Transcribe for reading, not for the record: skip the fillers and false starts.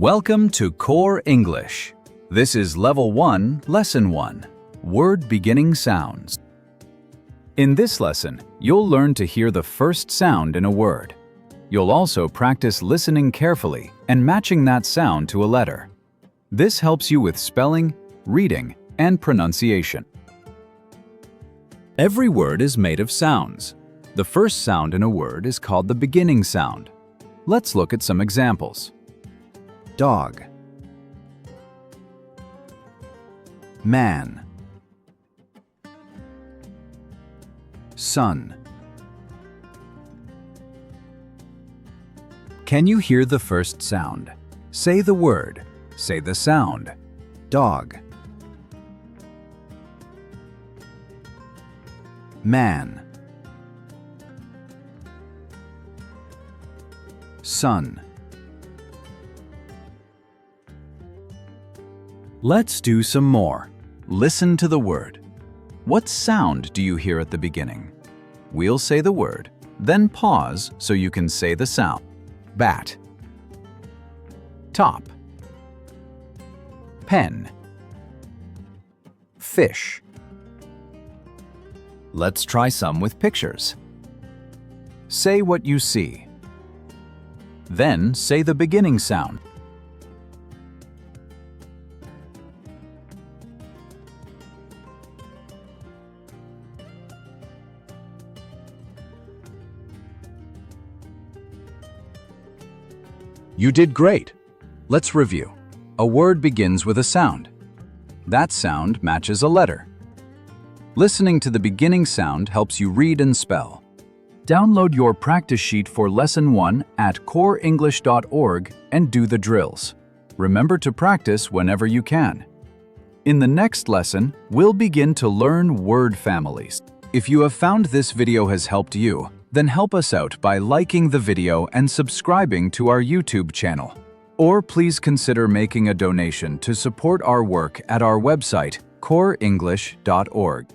Welcome to Core English. This is Level 1, Lesson 1, Word Beginning Sounds. In this lesson, you'll learn to hear the first sound in a word. You'll also practice listening carefully and matching that sound to a letter. This helps you with spelling, reading, and pronunciation. Every word is made of sounds. The first sound in a word is called the beginning sound. Let's look at some examples. Dog, man, sun. Can you hear the first sound? Say the word. Say the sound. Dog, man, sun. Let's do some more. Listen to the word. What sound do you hear at the beginning? We'll say the word, then pause so you can say the sound. Bat, top, pen, fish. Let's try some with pictures. Say what you see. Then say the beginning sound. You did great. Let's review. A word begins with a sound. That sound matches a letter. Listening to the beginning sound helps you read and spell. Download your practice sheet for Lesson 1 at coreenglish.org and do the drills. Remember to practice whenever you can. In the next lesson, we'll begin to learn word families. If you have found this video has helped you, then help us out by liking the video and subscribing to our YouTube channel. Or please consider making a donation to support our work at our website, coreenglish.org.